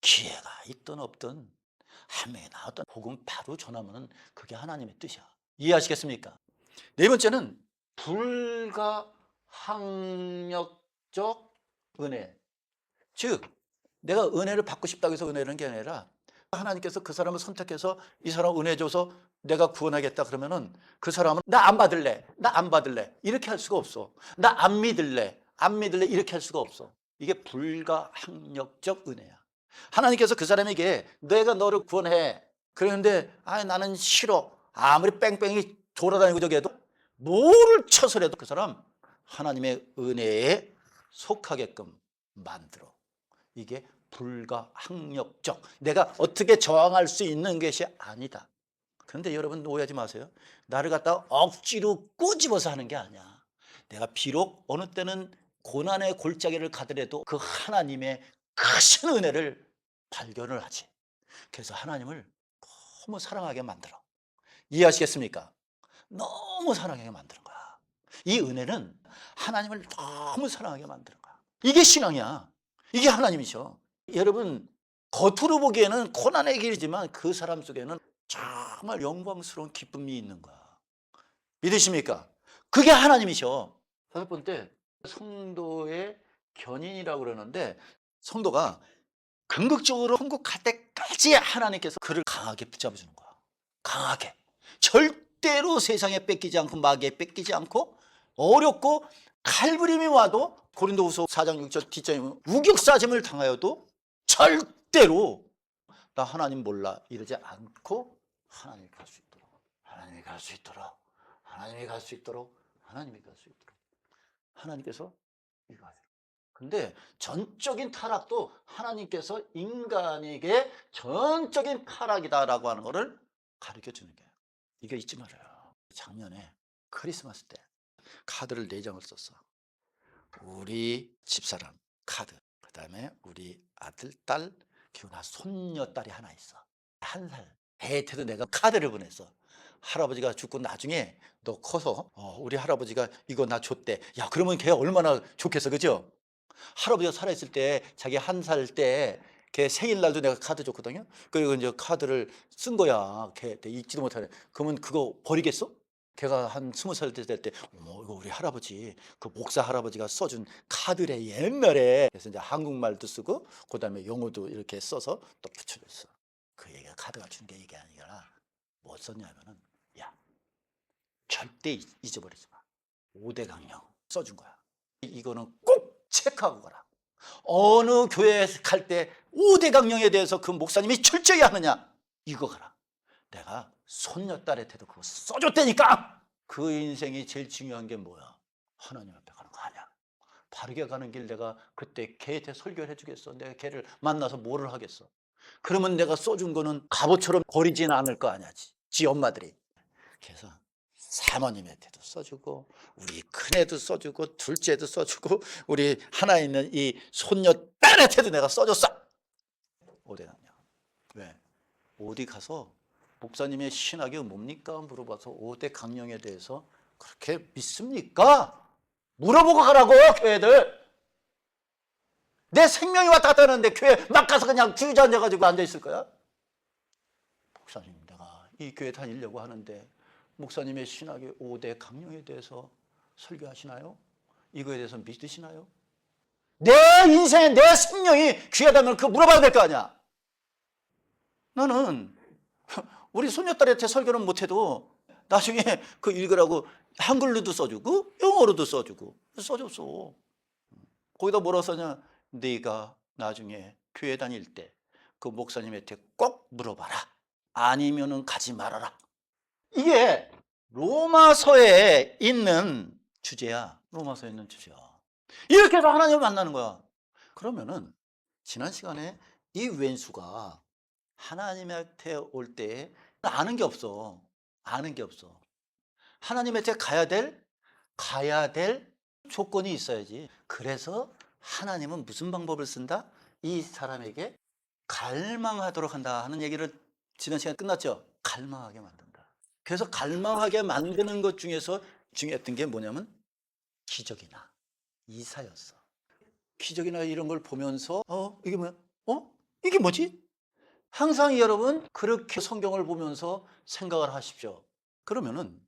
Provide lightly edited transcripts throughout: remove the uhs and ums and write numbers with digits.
기회가 있든 없든 한 명이 나왔던 복음 바로 전하면 그게 하나님의 뜻이야. 이해하시겠습니까? 네 번째는 불가항력적 은혜. 즉 내가 은혜를 받고 싶다고 해서 은혜라는 게 아니라 하나님께서 그 사람을 선택해서 이 사람 은혜 줘서 내가 구원하겠다 그러면은 그 사람은 나 안 받을래, 나 안 받을래 이렇게 할 수가 없어. 나 안 믿을래, 안 믿을래 이렇게 할 수가 없어. 이게 불가항력적 은혜야. 하나님께서 그 사람에게 내가 너를 구원해 그러는데 나는 싫어. 아무리 뺑뺑이 돌아다니고 저기 해도 뭐를 쳐서라도 그 사람 하나님의 은혜에 속하게끔 만들어. 이게 불가항력적, 내가 어떻게 저항할 수 있는 것이 아니다. 그런데 여러분 오해하지 마세요. 나를 갖다 억지로 꼬집어서 하는 게 아니야. 내가 비록 어느 때는 고난의 골짜기를 가더라도 그 하나님의 크신 은혜를 발견을 하지. 그래서 하나님을 너무 사랑하게 만들어. 이해하시겠습니까? 너무 사랑하게 만드는 거야. 이 은혜는 하나님을 너무 사랑하게 만드는 거야. 이게 신앙이야. 이게 하나님이죠. 여러분 겉으로 보기에는 고난의 길이지만 그 사람 속에는 정말 영광스러운 기쁨이 있는 거야. 믿으십니까? 그게 하나님이셔. 다섯 번째, 성도의 견인이라고 그러는데 성도가 궁극적으로 천국 갈 때까지 하나님께서 그를 강하게 붙잡아주는 거야. 강하게. 절대로 세상에 뺏기지 않고 마귀에 뺏기지 않고 어렵고 칼부림이 와도 고린도후서 4장 6절 뒷장에 우격사짐을 당하여도 절대로 나 하나님 몰라 이러지 않고 하나님이 갈 수 있도록, 하나님이 갈 수 있도록, 하나님이 갈 수 있도록, 하나님이 갈 수 있도록 하나님께서 이거 하세요. 근데 전적인 타락도 하나님께서 인간에게 전적인 타락이다라고 하는 것을 가르쳐 주는 거예요. 이거 잊지 말아요. 작년에 크리스마스 때 카드를 4장을 썼어. 우리 집사람 카드, 그 다음에 우리 아들, 딸, 그리고 나 손녀딸이 하나 있어. 1살. 애한테도 내가 카드를 보냈어. 할아버지가 죽고 나중에 너 커서 우리 할아버지가 이거 나 줬대. 야, 그러면 걔 얼마나 좋겠어, 그죠? 할아버지가 살아있을 때 자기 1살 때 걔 생일날도 내가 카드 줬거든요. 그리고 이제 카드를 쓴 거야. 걔 읽지도 못하네. 그러면 그거 버리겠어? 걔가 한 20살 될 때, 어머, 이거 우리 할아버지, 그 목사 할아버지가 써준 카드래, 옛날에. 그래서 이제 한국말도 쓰고, 그 다음에 영어도 이렇게 써서 또 붙여줬어. 그 얘기가 카드가 준 게 이게 아니라, 뭐 썼냐면은, 야, 절대 잊어버리지 마. 5대 강령 써준 거야. 이거는 꼭 체크하고 가라. 어느 교회에 갈 때 5대 강령에 대해서 그 목사님이 철저히 하느냐, 이거 가라. 내가 손녀딸한테도 그거 써줬다니까. 그 인생이 제일 중요한 게 뭐야? 하나님 앞에 가는 거 아니야. 바르게 가는 길 내가 그때 걔한테 설교를 해주겠어? 내가 걔를 만나서 뭐를 하겠어? 그러면 내가 써준 거는 갑옷처럼 버리지는 않을 거 아니야, 지 엄마들이. 그래서 사모님한테도 써주고, 우리 큰애도 써주고, 둘째도 써주고, 우리 하나 있는 이 손녀딸한테도 내가 써줬어. 5대 강령. 왜? 어디 가서 목사님의 신학이 뭡니까? 물어봐서 5대 강령에 대해서 그렇게 믿습니까? 물어보고 가라고, 교회들. 내 생명이 왔다 갔다 하는데 교회 막 가서 그냥 주저앉아가지고 앉아있을 거야? 목사님, 내가 이 교회 다니려고 하는데 목사님의 신학의 5대 강령에 대해서 설교하시나요? 이거에 대해서 믿으시나요? 내 인생에 내 생명이 귀하다면 그거 물어봐야 될 거 아니야. 나는 우리 손녀딸한테 설교는 못해도 나중에 그 읽으라고 한글로도 써주고 영어로도 써줬어. 거기다 뭐라 써냐? 네가 나중에 교회 다닐 때 그 목사님한테 꼭 물어봐라. 아니면은 가지 말아라. 이게 로마서에 있는 주제야. 로마서에 있는 주제야. 이렇게 해서 하나님을 만나는 거야. 그러면은 지난 시간에 이 왼수가 하나님한테 올 때 아는 게 없어. 아는 게 없어. 하나님한테 가야 될 조건이 있어야지. 그래서 하나님은 무슨 방법을 쓴다? 이 사람에게 갈망하도록 한다 하는 얘기를 지난 시간에 끝났죠? 갈망하게 만든다. 그래서 갈망하게 만드는 것 중에서 중요했던 게 뭐냐면 기적이나 이사였어. 기적이나 이런 걸 보면서 이게 뭐야? 이게 뭐지? 항상 여러분 그렇게 성경을 보면서 생각을 하십시오. 그러면은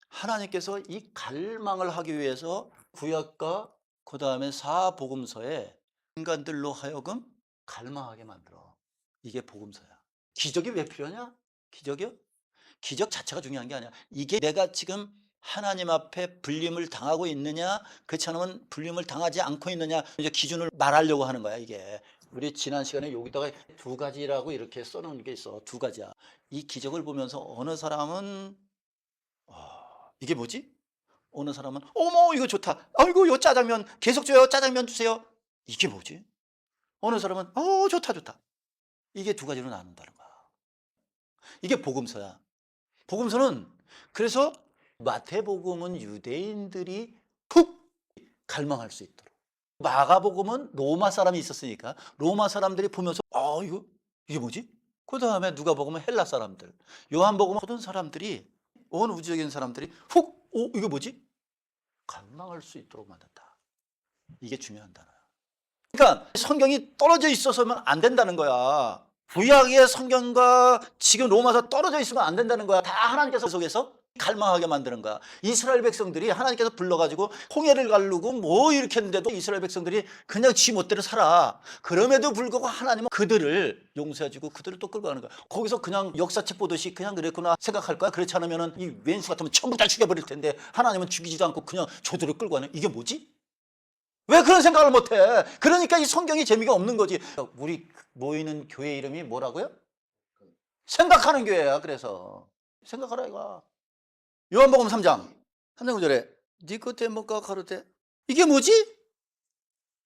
하나님께서 이 갈망을 하기 위해서 구약과 그 다음에 사복음서에 인간들로 하여금 갈망하게 만들어. 이게 복음서야. 기적이 왜 필요하냐? 기적이요? 기적 자체가 중요한 게 아니야. 이게 내가 지금 하나님 앞에 불림을 당하고 있느냐, 그렇지 않으면 불림을 당하지 않고 있느냐, 이제 기준을 말하려고 하는 거야, 이게. 우리 지난 시간에 여기다가 두 가지라고 이렇게 써놓은 게 있어. 두 가지야. 이 기적을 보면서 어느 사람은 이게 뭐지? 어느 사람은 어머 이거 좋다. 아이고 요 짜장면 계속 줘요. 짜장면 주세요. 이게 뭐지? 어느 사람은 좋다 좋다. 이게 두 가지로 나눈다는 거야. 이게 복음서야. 복음서는 그래서 마태복음은 유대인들이 푹 갈망할 수 있도록, 마가복음은 로마 사람이 있었으니까 로마 사람들이 보면서 이게 뭐지? 그 다음에 누가복음은 헬라 사람들, 요한복음은 모든 사람들이, 온 우주적인 사람들이 훅 이게 뭐지? 갈망할 수 있도록 만든다. 이게 중요한 단어야. 그러니까 성경이 떨어져 있어서는 안 된다는 거야. 구약의 성경과 지금 로마서 떨어져 있으면 안 된다는 거야. 다 하나님께서 속에서 갈망하게 만드는 거야. 이스라엘 백성들이 하나님께서 불러가지고 홍해를 가르고 뭐 이렇게 했는데도 이스라엘 백성들이 그냥 지 멋대로 살아. 그럼에도 불구하고 하나님은 그들을 용서해주고 그들을 또 끌고 가는 거야. 거기서 그냥 역사책 보듯이 그냥 그랬구나 생각할 거야. 그렇지 않으면 이 왼수 같으면 전부 다 죽여버릴 텐데 하나님은 죽이지도 않고 그냥 저들을 끌고 가는, 이게 뭐지? 왜 그런 생각을 못해? 그러니까 이 성경이 재미가 없는 거지. 우리 모이는 교회 이름이 뭐라고요? 생각하는 교회야. 그래서 생각하라 이거야. 요한복음 3장 9절에 니고데모가 가로되 이게 뭐지?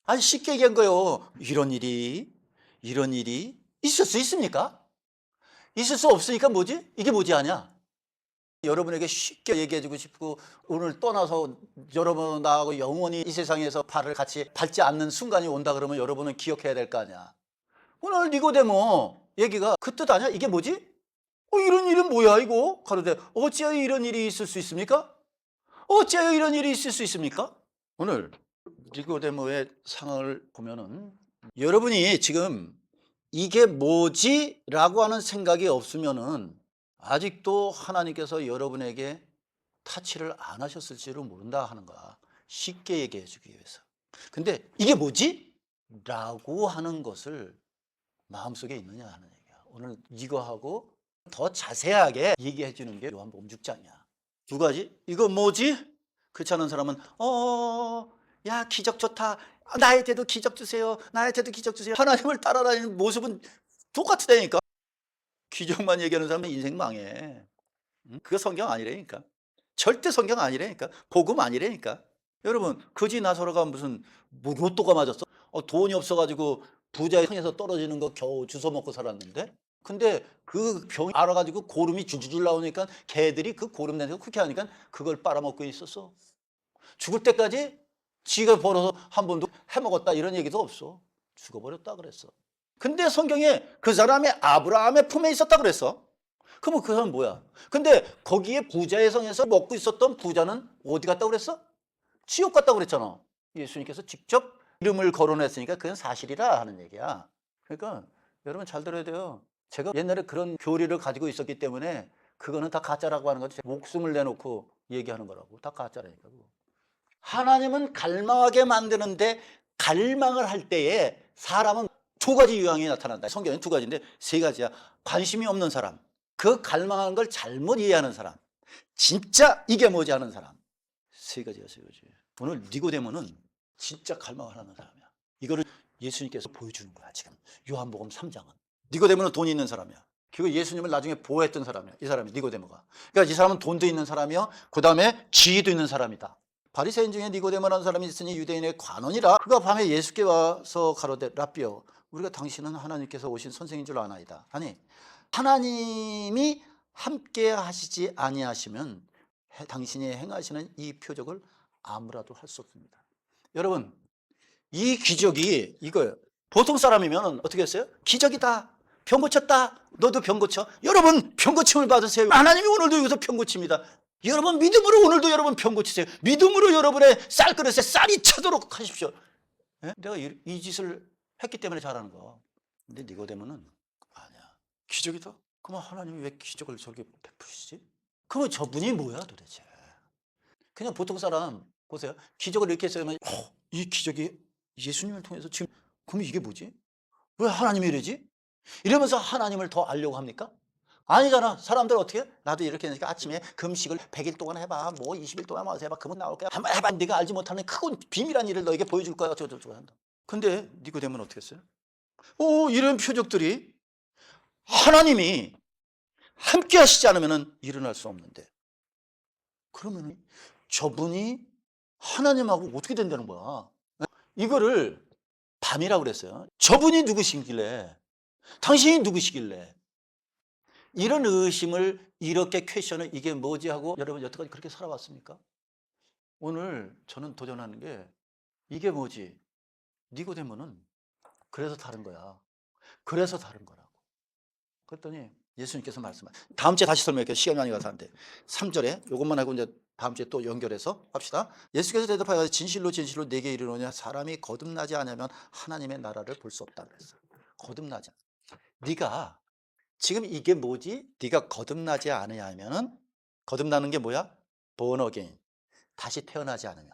아니 쉽게 얘기한 거예요. 이런 일이 있을 수 있습니까? 있을 수 없으니까 뭐지? 이게 뭐지 아냐? 여러분에게 쉽게 얘기해주고 싶고 오늘 떠나서 여러분 나하고 영원히 이 세상에서 발을 같이 밟지 않는 순간이 온다 그러면 여러분은 기억해야 될 거 아니야. 오늘 니고데모 얘기가 그 뜻 아니야? 이게 뭐지? 이런 일은 뭐야 이거? 가로되 어찌하여 이런 일이 있을 수 있습니까? 어찌하여 이런 일이 있을 수 있습니까? 오늘 니고데모의 상황을 보면은 여러분이 지금 이게 뭐지? 라고 하는 생각이 없으면은 아직도 하나님께서 여러분에게 타치를 안 하셨을지도 모른다 하는 거야. 쉽게 얘기해 주기 위해서. 근데 이게 뭐지? 라고 하는 것을 마음속에 있느냐 하는 얘기야. 오늘 이거하고 더 자세하게 얘기해 주는 게 요한복음 6장이야. 두 가지? 이거 뭐지? 그렇지 않은 사람은 야 기적 좋다. 나한테도 기적 주세요. 나한테도 기적 주세요. 하나님을 따라다니는 모습은 똑같으다니까. 기적만 얘기하는 사람은 인생 망해. 그거 성경 아니라니까. 절대 성경 아니라니까. 복음 아니라니까. 여러분 거지 나서로가 무슨 로또가 맞았어? 돈이 없어가지고 부자의 성에서 떨어지는 거 겨우 주워 먹고 살았는데, 근데 그 병 알아가지고 고름이 줄줄 나오니까 개들이 그 고름 내서 그렇게 하니까 그걸 빨아먹고 있었어. 죽을 때까지 지가 벌어서 한 번도 해먹었다 이런 얘기도 없어. 죽어버렸다 그랬어. 근데 성경에 그 사람이 아브라함의 품에 있었다 그랬어. 그러면 그 사람은 뭐야? 근데 거기에 부자의 성에서 먹고 있었던 부자는 어디 갔다고 그랬어? 지옥 갔다고 그랬잖아. 예수님께서 직접 이름을 거론했으니까 그건 사실이라 하는 얘기야. 그러니까 여러분 잘 들어야 돼요. 제가 옛날에 그런 교리를 가지고 있었기 때문에 그거는 다 가짜라고 하는 거지. 목숨을 내놓고 얘기하는 거라고. 다 가짜라니까. 하나님은 갈망하게 만드는데 갈망을 할 때에 사람은 두 가지 유형이 나타난다. 성경엔 두 가지인데 세 가지야. 관심이 없는 사람, 그 갈망하는 걸 잘못 이해하는 사람, 진짜 이게 뭐지 하는 사람. 세 가지야, 세 가지. 오늘 니고데모는 진짜 갈망을 하는 사람이야. 이거를 예수님께서 보여주는 거야. 지금 요한복음 3장은 니고데모는 돈이 있는 사람이야. 그리고 예수님을 나중에 보호했던 사람이야. 이 사람이 니고데모가. 그러니까 이 사람은 돈도 있는 사람이요, 그 다음에 지위도 있는 사람이다. 바리새인 중에 니고데모라는 사람이 있으니 유대인의 관원이라. 그가 밤에 예수께 와서 가로되 라삐여 우리가 당신은 하나님께서 오신 선생인 줄 아나이다. 아니 하나님이 함께 하시지 아니하시면 당신이 행하시는 이 표적을 아무라도 할 수 없습니다. 여러분 이 기적이 이거예요. 보통 사람이면 어떻게 했어요? 기적이다, 병 고쳤다, 너도 병 고쳐. 여러분 병 고침을 받으세요. 하나님이 오늘도 여기서 병 고칩니다. 여러분 믿음으로 오늘도 여러분 병 고치세요. 믿음으로 여러분의 쌀그릇에 쌀이 차도록 하십시오. 예? 내가 이 짓을 했기 때문에 잘하는 거. 근데 니고데모는 아니야. 기적이다? 그럼 하나님이 왜 기적을 저렇게 베푸시지? 그러면 저분이 뭐야 도대체? 그냥 보통 사람 보세요. 기적을 이렇게 했으면 이 기적이 예수님을 통해서 지금 그럼 이게 뭐지? 왜 하나님이 이러지? 이러면서 하나님을 더 알려고 합니까? 아니잖아. 사람들 어떻게 해? 나도 이렇게 하니까 아침에 금식을 100일 동안 해봐. 뭐 20일 동안 와서 해봐. 그러면 나올 거야. 한번 해봐. 네가 알지 못하는 크고 비밀한 일을 너에게 보여줄 거야. 저저저 한다. 근데 니고데모는 어떻게 했어요? 이런 표적들이 하나님이 함께 하시지 않으면 일어날 수 없는데 그러면 저분이 하나님하고 어떻게 된다는 거야? 이거를 밤이라고 그랬어요. 저분이 누구시길래? 당신이 누구시길래? 이런 의심을 이렇게 퀘션을 이게 뭐지 하고 여러분 여태까지 그렇게 살아왔습니까? 오늘 저는 도전하는 게 이게 뭐지? 니고데모는 그래서 다른 거야. 그래서 다른 거라고. 그랬더니 예수님께서 말씀하셨어요. 다음 주에 다시 설명할게요. 시간이 많이 가서 안 돼. 3절에 이것만 하고 이제 다음 주에 또 연결해서 합시다. 예수께서 대답하여 진실로 진실로 내게 이르노니 사람이 거듭나지 않으면 하나님의 나라를 볼 수 없다 그랬어요. 거듭나지 않아. 네가 지금 이게 뭐지? 네가 거듭나지 않으면은 거듭나는 게 뭐야? born again. 다시 태어나지 않으면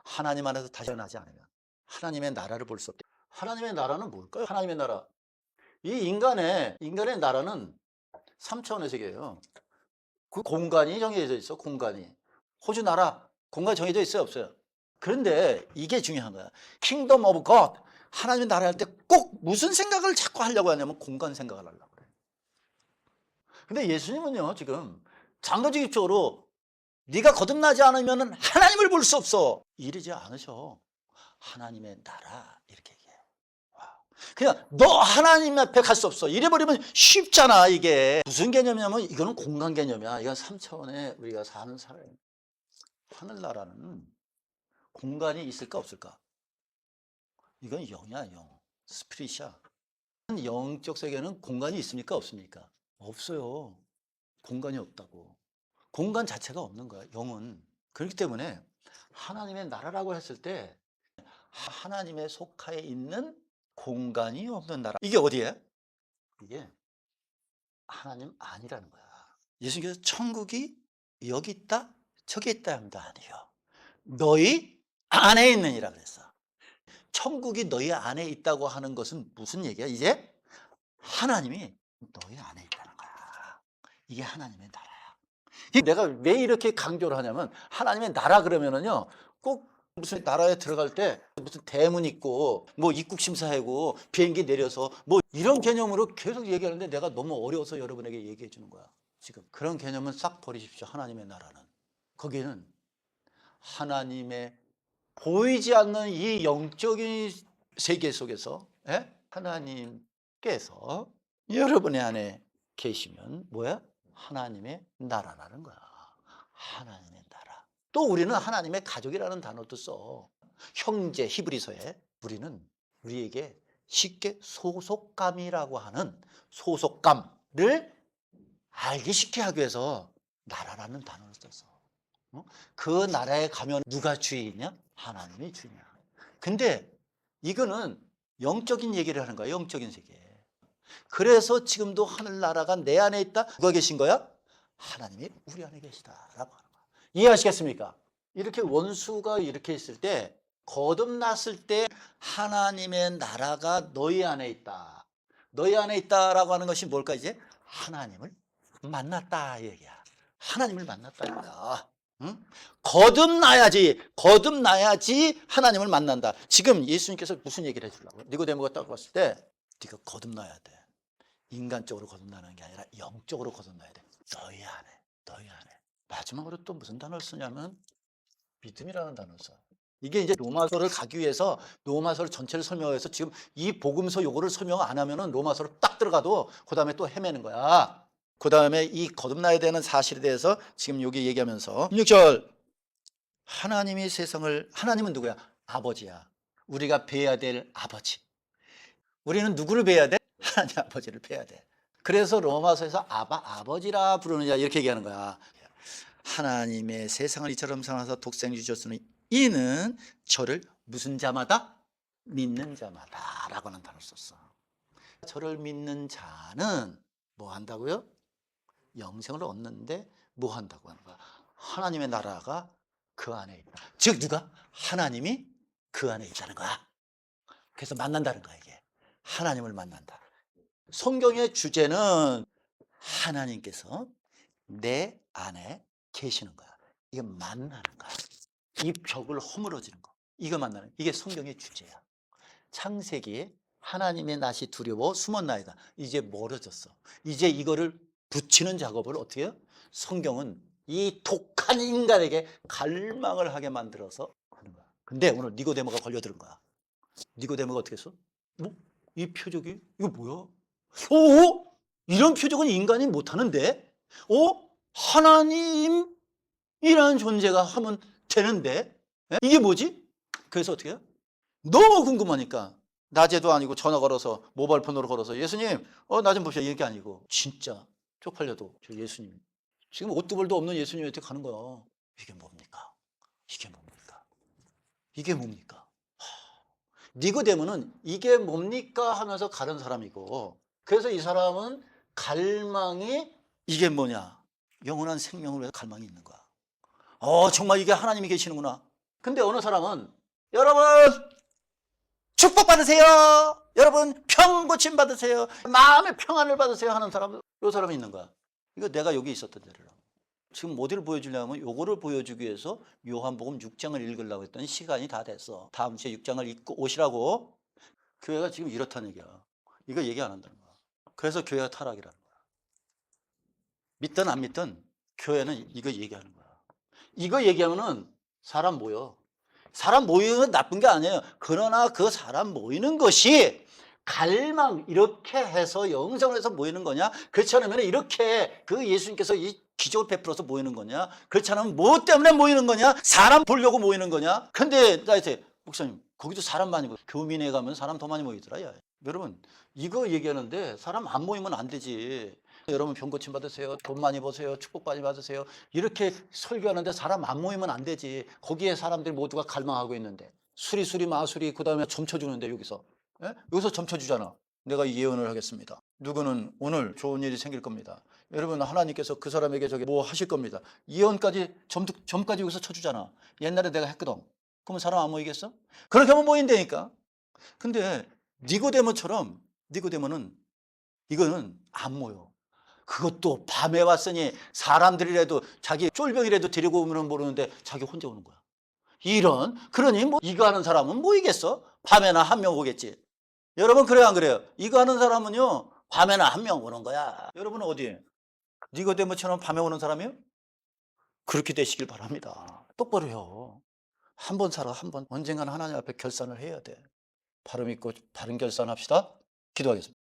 하나님 안에서 다시 태어나지 않으면 하나님의 나라를 볼 수 없다. 하나님의 나라는 뭘까요? 하나님의 나라. 이 인간의 나라는 3차원의 세계예요. 그 공간이 정해져 있어. 공간이. 호주 나라 공간이 정해져 있어요, 없어요? 그런데 이게 중요한 거야. 킹덤 오브 갓. 하나님의 나라 할 때 꼭 무슨 생각을 자꾸 하려고 하냐면 공간 생각을 하려고 그래. 근데 예수님은요, 지금 장로직입적으로 네가 거듭나지 않으면 하나님을 볼 수 없어. 이러지 않으셔. 하나님의 나라 이렇게 얘기해요. 와. 그냥 너 하나님 앞에 갈 수 없어. 이래버리면 쉽잖아. 이게 무슨 개념이냐면 이거는 공간 개념이야. 이건 3차원에 우리가 사는 사람. 하늘나라는 공간이 있을까 없을까? 이건 영이야, 영. 스피릿이야. 영적 세계는 공간이 있습니까 없습니까? 없어요. 공간이 없다고. 공간 자체가 없는 거야, 영은. 그렇기 때문에 하나님의 나라라고 했을 때 하나님의 속하에 있는 공간이 없는 나라. 이게 어디에? 이게 하나님 아니라는 거야. 예수님께서 천국이 여기 있다, 저기 있다 합니다. 아니요. 너희 안에 있느니라 그랬어. 천국이 너희 안에 있다고 하는 것은 무슨 얘기야? 이제 하나님이 너희 안에 있다는 거야. 이게 하나님의 나라야. 내가 왜 이렇게 강조를 하냐면 하나님의 나라 그러면은요 꼭 무슨 나라에 들어갈 때 무슨 대문 있고 뭐 입국 심사하고 비행기 내려서 뭐 이런 개념으로 계속 얘기하는데 내가 너무 어려워서 여러분에게 얘기해 주는 거야. 지금 그런 개념은 싹 버리십시오. 하나님의 나라는 거기는 하나님의 보이지 않는 이 영적인 세계 속에서 하나님께서 여러분의 안에 계시면 뭐야? 하나님의 나라라는 거야. 하나님의 나라. 또 우리는 하나님의 가족이라는 단어도 써. 형제 히브리서에 우리는 우리에게 쉽게 소속감이라고 하는 소속감을 알기 쉽게 하기 위해서 나라라는 단어를 썼어. 그 나라에 가면 누가 주인이냐? 하나님이 주인이야. 근데 이거는 영적인 얘기를 하는 거야. 영적인 세계. 그래서 지금도 하늘나라가 내 안에 있다. 누가 계신 거야? 하나님이 우리 안에 계시다라고 하는 거야. 이해하시겠습니까? 이렇게 원수가 이렇게 있을 때 거듭났을 때 하나님의 나라가 너희 안에 있다. 너희 안에 있다라고 하는 것이 뭘까 이제? 하나님을 만났다 이 얘기야. 하나님을 만났다 이거야. 응? 거듭나야지 하나님을 만난다. 지금 예수님께서 무슨 얘기를 해주려고? 니고데모가 딱 봤을 때 네가 거듭나야 돼. 인간적으로 거듭나는 게 아니라 영적으로 거듭나야 돼. 너희 안에. 마지막으로 또 무슨 단어를 쓰냐면 믿음이라는 단어를 써. 이게 이제 로마서를 가기 위해서 로마서를 전체를 설명해서 지금 이 복음서 요거를 설명 안 하면은 로마서를 딱 들어가도 그 다음에 또 헤매는 거야. 그 다음에 이 거듭나야 되는 사실에 대해서 지금 여기 얘기하면서 16절 하나님이 세상을 하나님은 누구야? 아버지야. 우리가 뵈야 될 아버지. 우리는 누구를 뵈야 돼? 하나님 아버지를 뵈야 돼. 그래서 로마서에서 아버지라 부르느냐 이렇게 얘기하는 거야. 하나님의 세상을 이처럼 사랑하사 독생을 주셨으니 이는 저를 무슨 자마다? 믿는 자마다 라고 하는 단어를 썼어. 저를 믿는 자는 뭐 한다고요? 영생을 얻는데 뭐 한다고 하는 거야? 하나님의 나라가 그 안에 있다. 즉 누가? 하나님이 그 안에 있다는 거야. 그래서 만난다는 거야 이게. 하나님을 만난다. 성경의 주제는 하나님께서 내 안에 계시는 거야. 이게 만나는 거야. 이 벽을 허물어지는 거. 이거 만나는 이게 성경의 주제야. 창세기에 하나님의 낯이 두려워 숨었나이다. 이제 멀어졌어. 이제 이거를 붙이는 작업을 어떻게 해요? 성경은 이 독한 인간에게 갈망을 하게 만들어서 하는 거야. 근데 오늘 니고데모가 걸려드는 거야. 니고데모가 어떻게 했어? 뭐? 이 표적이? 이거 뭐야? 이런 표적은 인간이 못하는데? 하나님이라는 존재가 하면 되는데? 이게 뭐지? 그래서 어떻게 해요? 너무 궁금하니까 낮에도 아니고 전화 걸어서 모바일폰으로 걸어서 예수님 나 좀 봅시다 이게 아니고 진짜 쪽팔려도 저 예수님 지금 옷두벌도 없는 예수님한테 가는 거야. 이게 뭡니까? 이게 뭡니까? 이게 뭡니까? 니고데모는 이게 뭡니까 하면서 가는 사람이고 그래서 이 사람은 갈망이 이게 뭐냐? 영원한 생명을 위해서 갈망이 있는 거야. 정말 이게 하나님이 계시는구나. 근데 어느 사람은 여러분 축복 받으세요. 여러분 평고침 받으세요. 마음의 평안을 받으세요 하는 사람, 이 사람이 있는 거야. 이거 내가 여기 있었던 데를. 지금 어디를 보여주려면 요거를 보여주기 위해서 요한복음 6장을 읽으려고 했더니 시간이 다 됐어. 다음 주에 6장을 읽고 오시라고. 교회가 지금 이렇다는 얘기야. 이거 얘기 안 한다는 거야. 그래서 교회가 타락이라는 거야. 믿든 안 믿든 교회는 이거 얘기하는 거야. 이거 얘기하면은 사람 모여. 사람 모이는 건 나쁜 게 아니에요. 그러나 그 사람 모이는 것이 갈망 이렇게 해서 영성을 해서 모이는 거냐? 그렇지 않으면 이렇게 그 예수님께서 이 기적을 베풀어서 모이는 거냐? 그렇지 않으면 뭐 때문에 모이는 거냐? 사람 보려고 모이는 거냐? 근데 나한테 목사님 거기도 사람 많이 모여. 교민회 가면 사람 더 많이 모이더라. 야. 여러분 이거 얘기하는데 사람 안 모이면 안 되지. 여러분 병고침 받으세요. 돈 많이 버세요. 축복 많이 받으세요. 이렇게 설교하는데 사람 안 모이면 안 되지. 거기에 사람들이 모두가 갈망하고 있는데 수리 마수리 그다음에 점쳐주는데 여기서 여기서 점쳐주잖아. 내가 예언을 하겠습니다. 누구는 오늘 좋은 일이 생길 겁니다. 여러분 하나님께서 그 사람에게 저기 뭐 하실 겁니다. 예언까지 점까지 여기서 쳐주잖아. 옛날에 내가 했거든. 그러면 사람 안 모이겠어? 그렇게 하면 모인다니까. 근데 니고데모처럼 니고데모는 이거는 안 모여. 그것도 밤에 왔으니 사람들이라도 자기 쫄병이라도 데리고 오면 모르는데 자기 혼자 오는 거야. 그러니 뭐 이거 하는 사람은 모이겠어? 밤에나 한 명 오겠지. 여러분 그래요 안 그래요? 이거 하는 사람은요 밤에나 한 명 오는 거야. 여러분은 어디에? 니고데모처럼 밤에 오는 사람이요? 그렇게 되시길 바랍니다. 똑바로 해요. 한 번 살아 한 번. 언젠가는 하나님 앞에 결산을 해야 돼. 바로 믿고 바른 결산합시다. 기도하겠습니다.